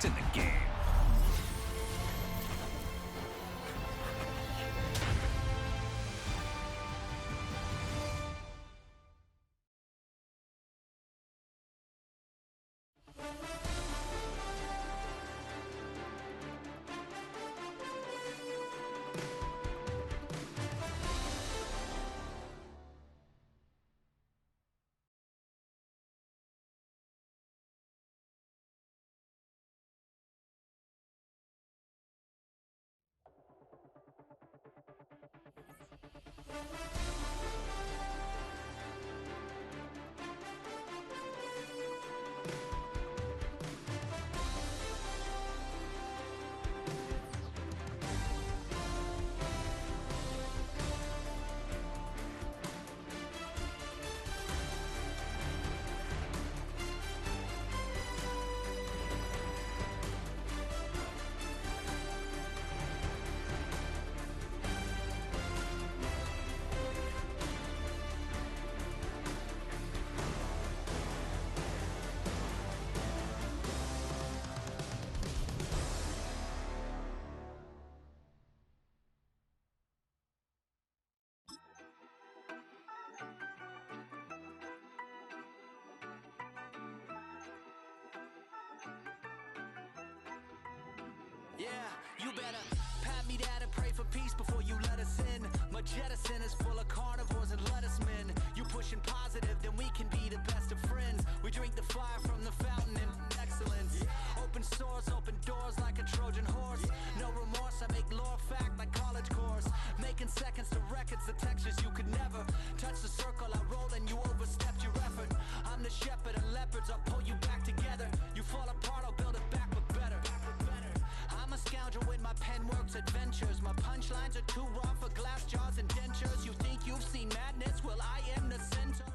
in the game. Yeah, you better pat me down and pray for peace before you let us in. My jettison is full of carnivores and lettucemen. You pushing positive, then we can be the best of friends. We drink the fire from the fountain in excellence. Open sores, open doors like a Trojan horse. No remorse, I make lore fact like college course. Making seconds to records, the textures you could never touch the circle I roll and you overstepped your effort. I'm the shepherd of leopards, I'll pull you back together. You fall apart, I'll build it back but better. I'm a scoundrel with my pen works adventures. My punchlines are too raw for glass jars and dentures. You think you've seen madness? Well, I am the center.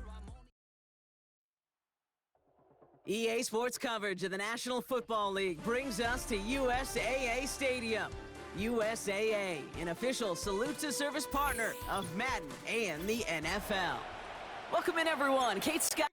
EA Sports coverage of the National Football League brings us to USAA Stadium. USAA, an official salute-to-service partner of Madden and the NFL. Welcome in, everyone. Kate Scott.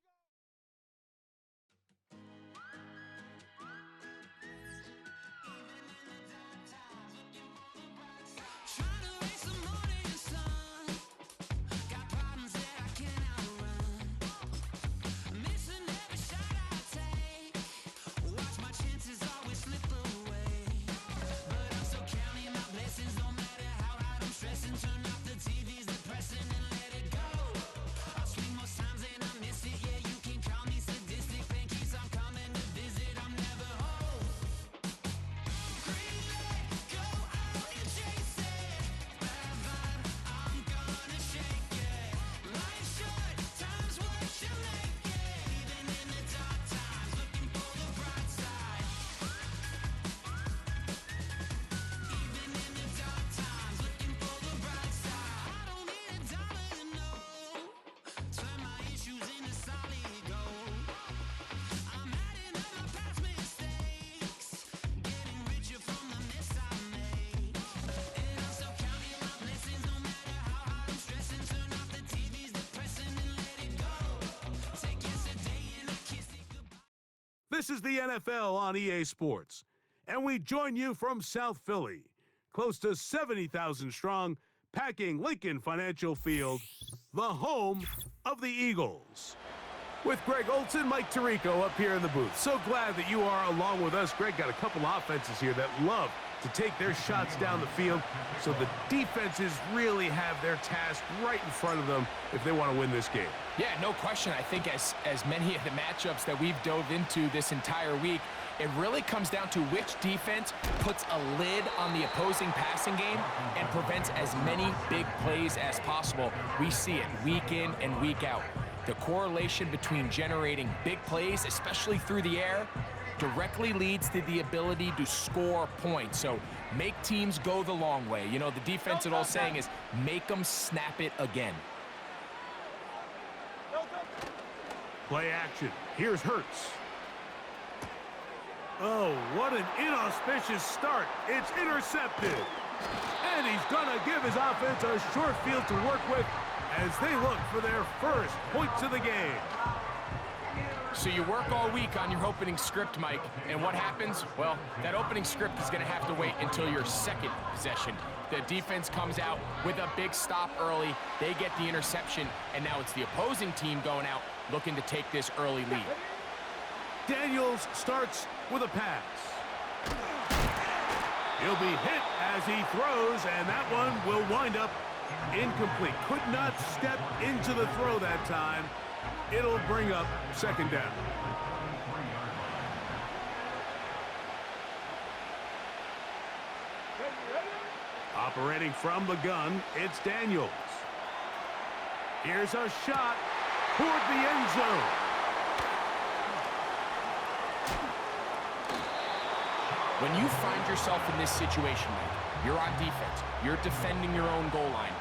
This is the NFL on EA Sports, and we join you from South Philly, close to 70,000 strong, packing Lincoln Financial Field, the home of the Eagles. With Greg Olson, Mike Tirico up here in the booth. So glad that you are along with us. Greg got a couple offenses here that love to take their shots down the field, so the defenses really have their task right in front of them if they want to win this game. Yeah, no question. I think as many of the matchups that we've dove into this entire week, it really comes down to which defense puts a lid on the opposing passing game and prevents as many big plays as possible. We see it week in and week out. The correlation between generating big plays, especially through the air, directly leads to the ability to score points. So make teams go the long way. You know, the defense, old saying is make them snap it again. Play action. Here's Hurts. Oh, what an inauspicious start. It's intercepted. And he's going to give his offense a short field to work with as they look for their first points of the game. So you work all week on your opening script, Mike, and what happens? Well, that opening script is going to have to wait until your second possession. The defense comes out with a big stop early. They get the interception, and now it's the opposing team going out looking to take this early lead. Daniels starts with a pass. He'll be hit as he throws, and that one will wind up incomplete. Could not step into the throw that time. It'll bring up second down. Operating from the gun, it's Daniels. Here's a shot toward the end zone. When you find yourself in this situation, Mike, you're on defense, you're defending your own goal line,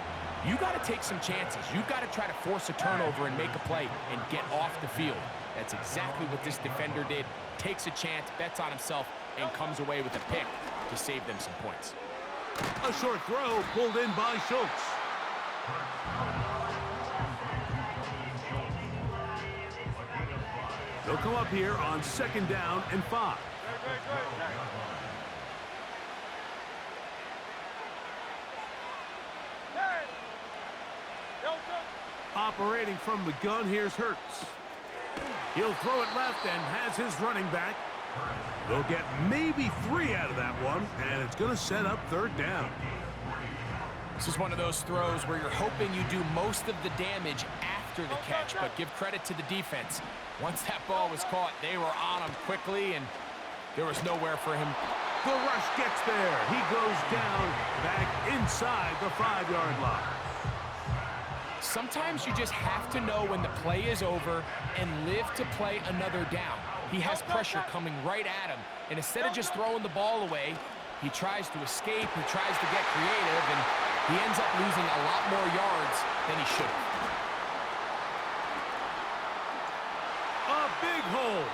you got to take some chances. You've got to try to force a turnover and make a play and get off the field. That's exactly what this defender did. Takes a chance, bets on himself, and comes away with a pick to save them some points. A short throw pulled in by Schultz. They'll come up here on second down and 5. Operating from the gun, here's Hurts. He'll throw it left and has his running back. They'll get maybe 3 out of that one, and it's going to set up third down. This is one of those throws where you're hoping you do most of the damage after the catch, but give credit to the defense. Once that ball was caught, they were on him quickly, and there was nowhere for him. The rush gets there. He goes down back inside the 5-yard line. Sometimes you just have to know when the play is over and live to play another down. He has pressure coming right at him, and instead of just throwing the ball away, he tries to escape, he tries to get creative, and he ends up losing a lot more yards than he should have. A big hole.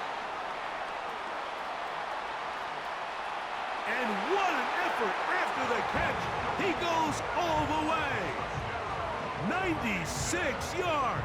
And what an effort after the catch. He goes all the way. 96 yards.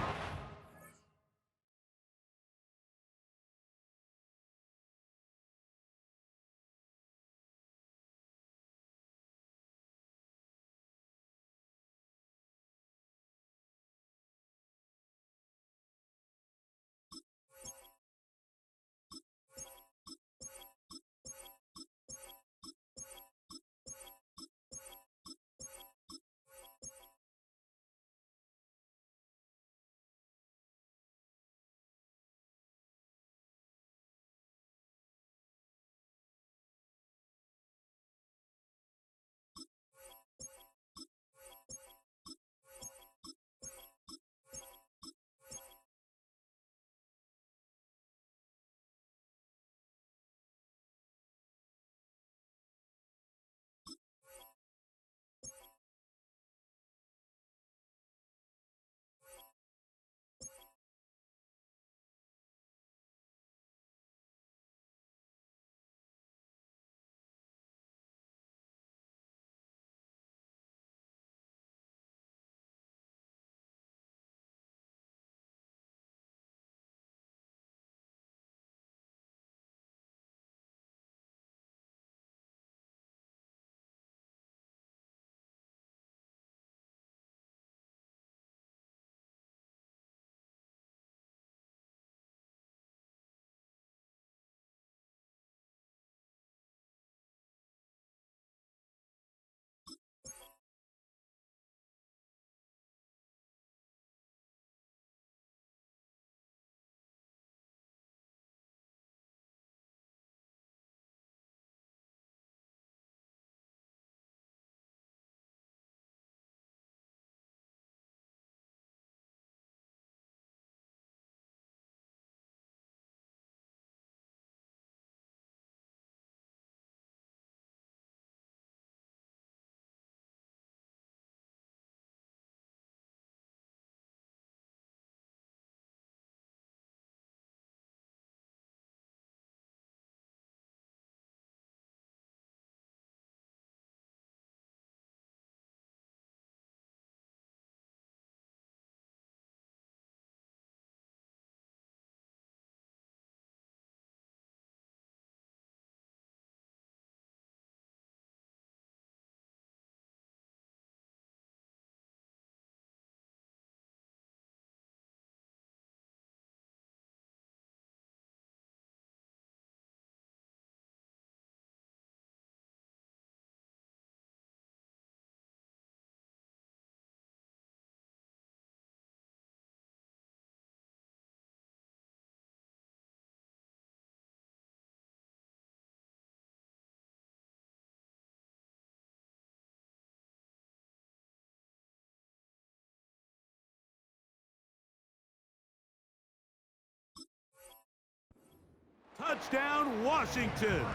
Touchdown, Washington.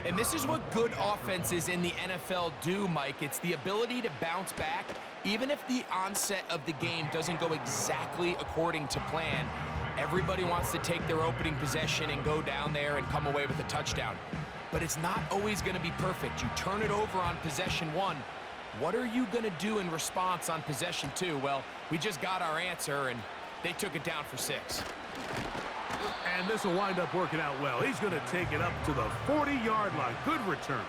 And this is what good offenses in the NFL do, Mike. It's the ability to bounce back, even if the onset of the game doesn't go exactly according to plan. Everybody wants to take their opening possession and go down there and come away with a touchdown. But it's not always going to be perfect. You turn it over on possession one. What are you going to do in response on possession two? Well, we just got our answer, and they took it down for 6. And this will wind up working out well. He's going to take it up to the 40-yard line. Good return.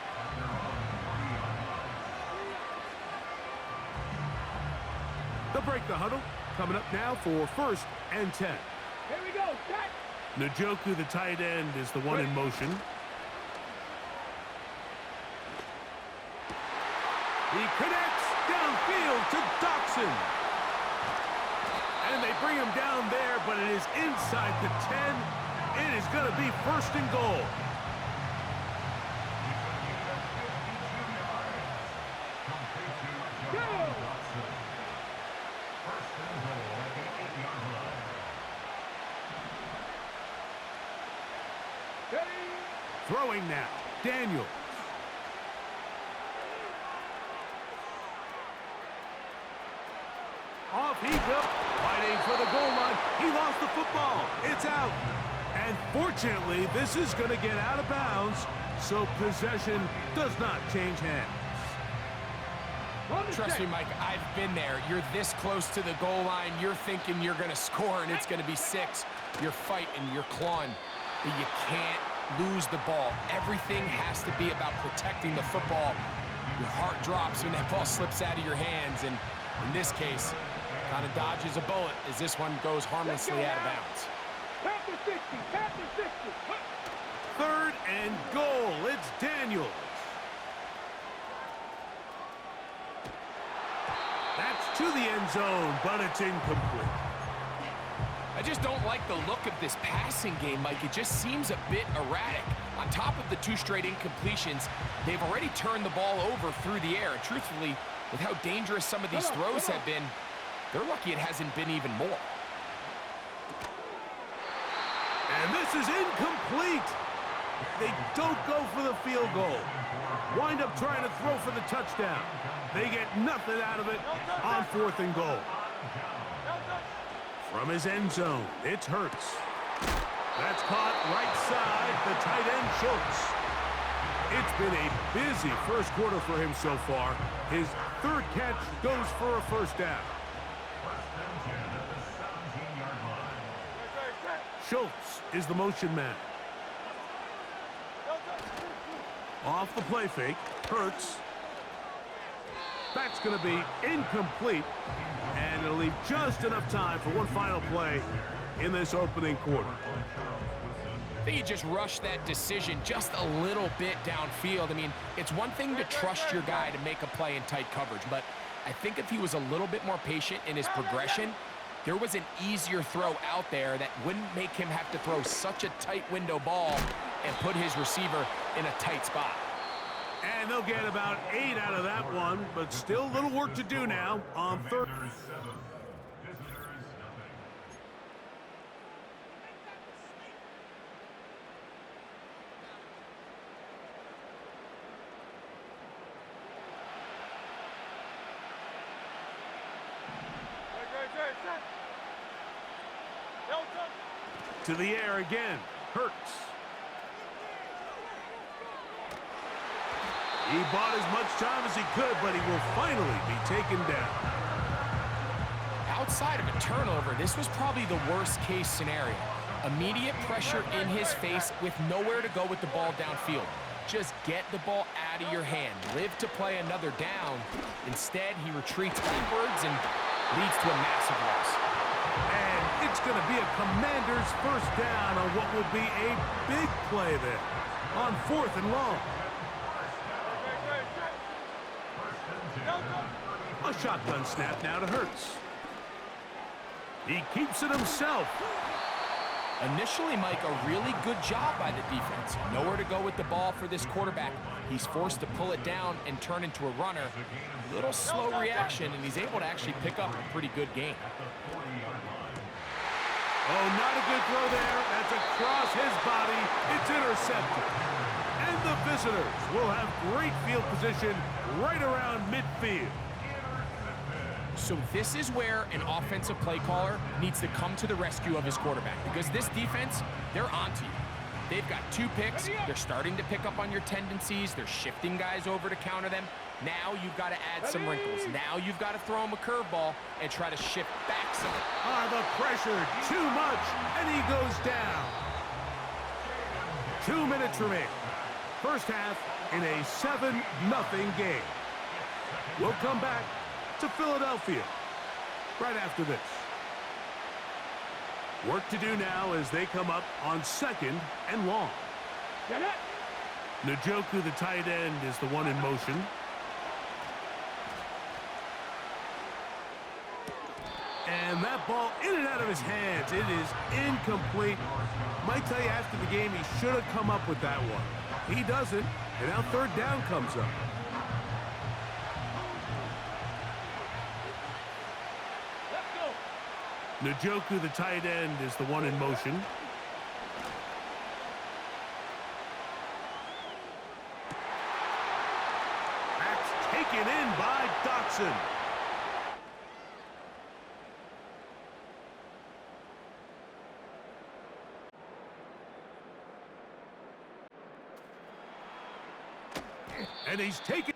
They'll break the huddle. Coming up now for 1st and 10. Here we go, set. Njoku, the tight end, is the one in motion. He connects downfield to Dotson. And they bring him down there, but it is inside the 10. It is going to be 1st and goal. Throwing now, Daniels. Off he goes, fighting for the goal line. He lost the football. It's out. And fortunately, this is going to get out of bounds, so possession does not change hands. Trust me, Mike, I've been there. You're this close to the goal line. You're thinking you're going to score, and it's going to be 6. You're fighting, you're clawing, but you can't lose the ball. Everything has to be about protecting the football. Your heart drops when that ball slips out of your hands, and in this case, kind of dodges a bullet as this one goes harmlessly out of bounds. Count to 60, count to 60. 3rd and goal. It's Daniels. That's to the end zone, but it's incomplete. I just don't like the look of this passing game, Mike. It just seems a bit erratic. On top of the 2 straight incompletions, they've already turned the ball over through the air. And truthfully, with how dangerous some of these throws have been, they're lucky it hasn't been even more. And this is incomplete. They don't go for the field goal. Wind up trying to throw for the touchdown. They get nothing out of it on 4th and goal. From his end zone, it's Hurts. That's caught right side, the tight end Schultz. It's been a busy first quarter for him so far. His 3rd catch goes for a 1st down. Schultz is the motion man. Off the play fake, Hurts. That's going to be incomplete, and it'll leave just enough time for one final play in this opening quarter. I think he just rushed that decision just a little bit downfield. I mean, it's one thing to trust your guy to make a play in tight coverage, but I think if he was a little bit more patient in his progression, there was an easier throw out there that wouldn't make him have to throw such a tight window ball and put his receiver in a tight spot. And they'll get about 8 out of that one, but still a little work to do now on 3rd. To the air again, Hurts. He bought as much time as he could, but he will finally be taken down. Outside of a turnover, this was probably the worst-case scenario. Immediate pressure in his face with nowhere to go with the ball downfield. Just get the ball out of your hand. Live to play another down. Instead, he retreats backwards and leads to a massive loss. And it's going to be a Commander's 1st down on what will be a big play there on 4th and long. A shotgun snap now to Hurts. He keeps it himself. Initially, Mike, a really good job by the defense. Nowhere to go with the ball for this quarterback. He's forced to pull it down and turn into a runner. A little slow reaction, and he's able to actually pick up a pretty good game. Oh, not a good throw there. That's across his body. It's intercepted. And the visitors will have great field position right around midfield. So this is where an offensive play caller needs to come to the rescue of his quarterback, because this defense, they're onto you. They've got 2 picks. They're starting to pick up on your tendencies. They're shifting guys over to counter them. Now you've got to add some wrinkles. Now you've got to throw him a curveball and try to shift back some. The pressure, too much, and he goes down. 2 minutes remain. First half in a 7-0 game. We'll come back to Philadelphia right after this. Work to do now as they come up on 2nd and long. Njoku, the tight end, is the one in motion. And that ball in and out of his hands. It is incomplete. Might tell you after the game he should have come up with that one. He doesn't, and now 3rd down comes up. Njoku, the tight end, is the one in motion. That's taken in by Dotson. And he's taken.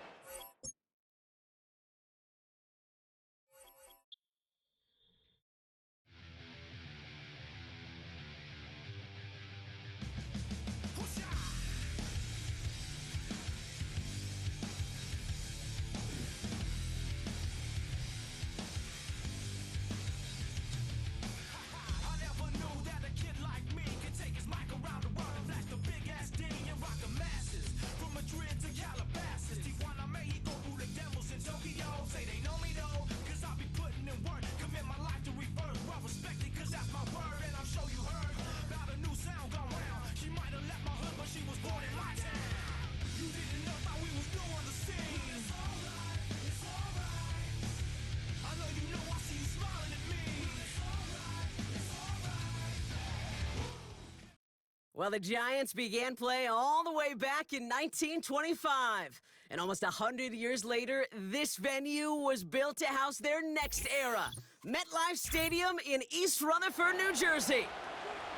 Well, the Giants began play all the way back in 1925. And almost 100 years later, this venue was built to house their next era. MetLife Stadium in East Rutherford, New Jersey.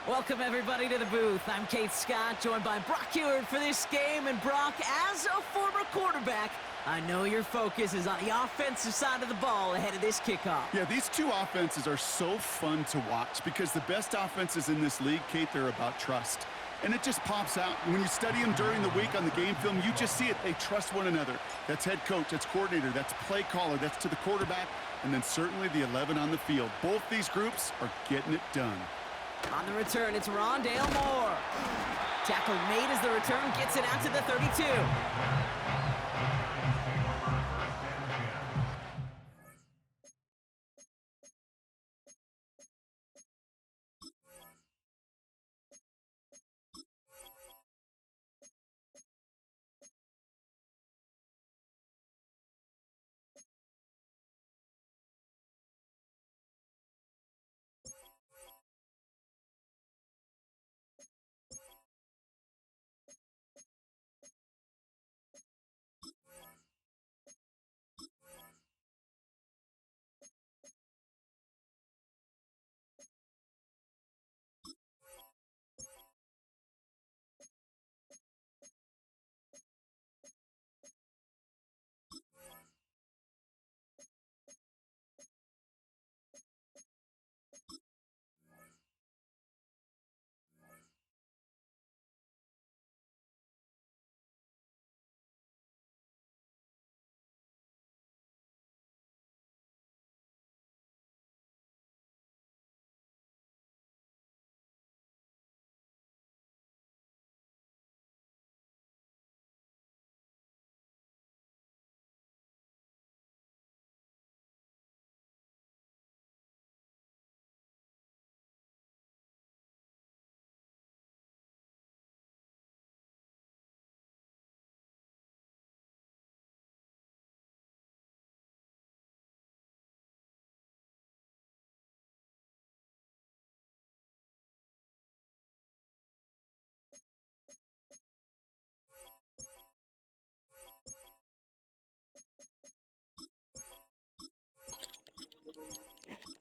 Welcome, everybody, to the booth. I'm Kate Scott, joined by Brock Heward for this game. And Brock, as a former quarterback, I know your focus is on the offensive side of the ball ahead of this kickoff. Yeah, these 2 offenses are so fun to watch because the best offenses in this league, Kate, they're about trust. And it just pops out. When you study them during the week on the game film, you just see it. They trust one another. That's head coach, that's coordinator, that's play caller, that's to the quarterback, and then certainly the 11 on the field. Both these groups are getting it done. On the return, it's Rondale Moore. Tackle made as the return gets it out to the 32.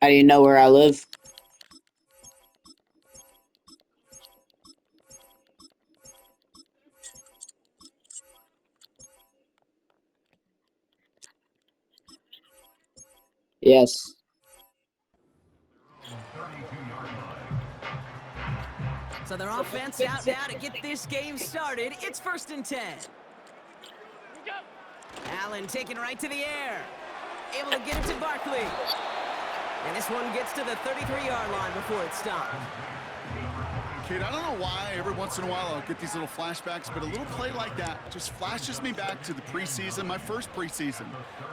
How do you know where I live? Yes. So their offense out now to get this game started. It's 1st and 10. Allen taken right to the air. Able to get it to Barkley. And this one gets to the 33-yard line before it stopped. Kate, I don't know why every once in a while I'll get these little flashbacks, but a little play like that just flashes me back to the preseason, my first preseason,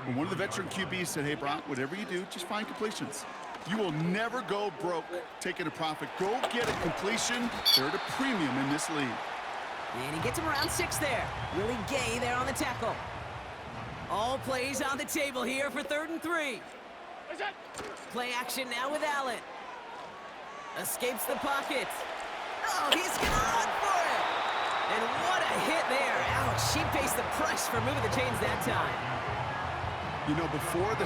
when one of the veteran QBs said, hey, Brock, whatever you do, just find completions. You will never go broke taking a profit. Go get a completion. They're at a premium in this league. And he gets him around 6 there. Willie Gay there on the tackle. All plays on the table here for 3rd and 3. Play action now with Allen. Escapes the pocket. Oh, he's going to run for it. And what a hit there. Ouch, she faced the press for moving the chains that time. You know, before the